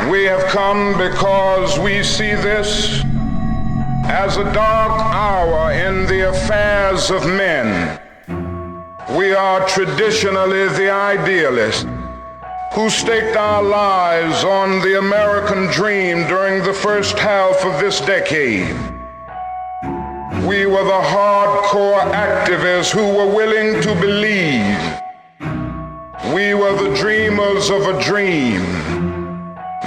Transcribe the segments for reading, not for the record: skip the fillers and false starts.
We have come because we see this as a dark hour in the affairs of men. We are traditionally the idealists who staked our lives on the American dream during the first half of this decade. We were the hardcore activists who were willing to believe. We were the dreamers of a dream,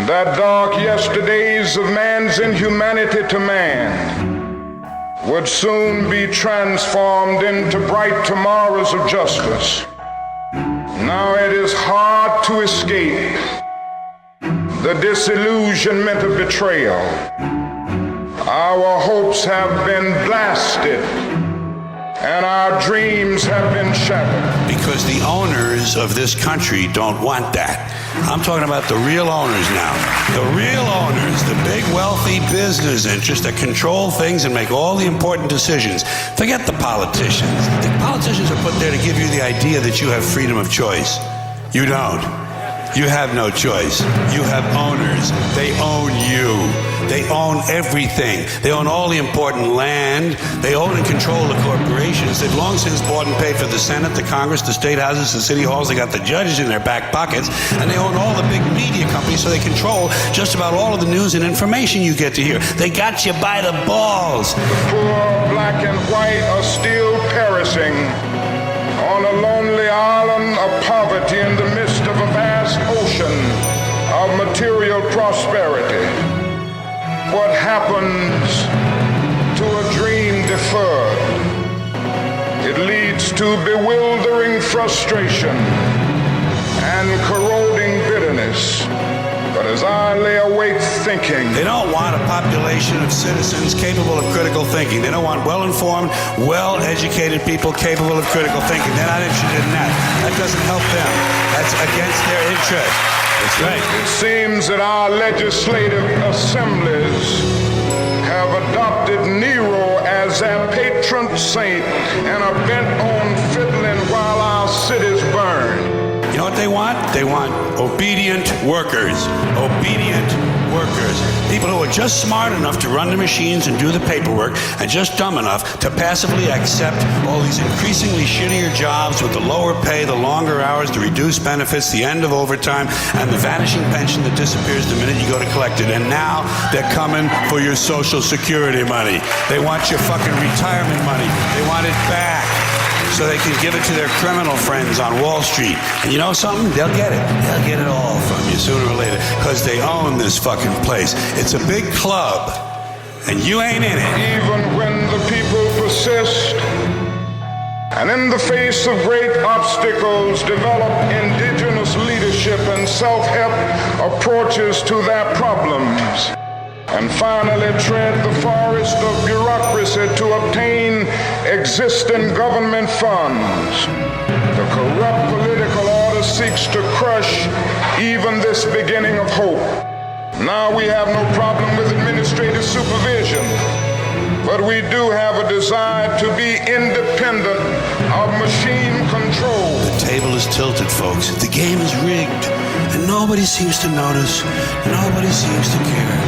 that dark yesterdays of man's inhumanity to man would soon be transformed into bright tomorrows of justice. Now it is hard to escape the disillusionment of betrayal. Our hopes have been blasted and our dreams have been shattered. Because the owners of this country don't want that. I'm talking about the real owners now. The real owners, the big wealthy business interests that control things and make all the important decisions. Forget the politicians. The politicians are put there to give you the idea that you have freedom of choice. You don't. You have no choice. You have owners. They own you. They own everything. They own all the important land. They own and control the corporations. They've long since bought and paid for the Senate, the Congress, the state houses, the city halls. They got the judges in their back pockets. And they own all the big media companies, so they control just about all of the news and information you get to hear. They got you by the balls. The poor, black and white are still perishing on a lonely island of poverty in the midst of a vast ocean of material prosperity. What happens to a dream deferred? It leads to bewildering frustration and corroding bitterness. But as I lay awake thinking... They don't want a population of citizens capable of critical thinking. They don't want well-informed, well-educated people capable of critical thinking. They're not interested in that. That doesn't help them. That's against their interest. That's right. It seems that our legislative assemblies have adopted Nero as their patron saint and are bent on fiddling while our cities burn. You know what they want? They want obedient workers. Obedient workers. People who are just smart enough to run the machines and do the paperwork and just dumb enough to passively accept all these increasingly shittier jobs with the lower pay, the longer hours, the reduced benefits, the end of overtime, and the vanishing pension that disappears the minute you go to collect it. And now they're coming for your Social Security money. They want your fucking retirement money. They want it back, so they can give it to their criminal friends on Wall Street. And you know something? They'll get it. They'll get it all from you sooner or later, because they own this fucking place. It's a big club, and you ain't in it. Even when the people persist, and in the face of great obstacles, develop indigenous leadership and self-help approaches to their problems, and finally tread the forest of bureaucracy to obtain existing government funds. The corrupt political order seeks to crush even this beginning of hope. Now we have no problem with administrative supervision, but we do have a desire to be independent of machine control. The table is tilted, folks. The game is rigged, and nobody seems to notice. Nobody seems to care.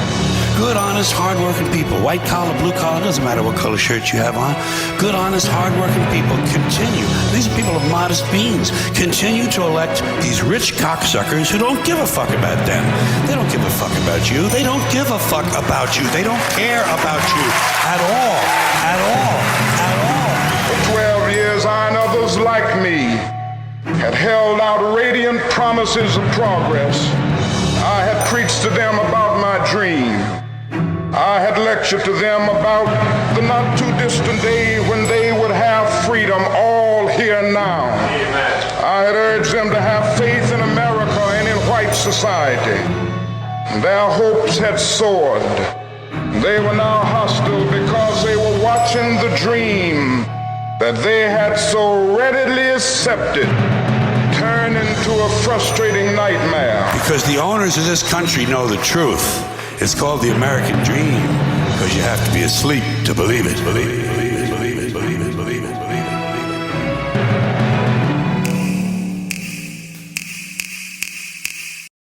Good, honest, hard-working people, white collar, blue collar, doesn't matter what color shirt you have on. Good, honest, hard-working people continue. These are people of modest means. Continue to elect these rich cocksuckers who don't give a fuck about them. They don't give a fuck about you. They don't give a fuck about you. They don't care about you at all. At all. At all. For 12 years, I and others like me had held out radiant promises of progress. I had preached to them about my dream. I had lectured to them about the not too distant day when they would have freedom, all here now. I had urged them to have faith in America and in white society. Their hopes had soared. They were now hostile because they were watching the dream that they had so readily accepted turn into a frustrating nightmare. Because the owners of this country know the truth. It's called the American dream, because you have to be asleep to believe it. Believe it.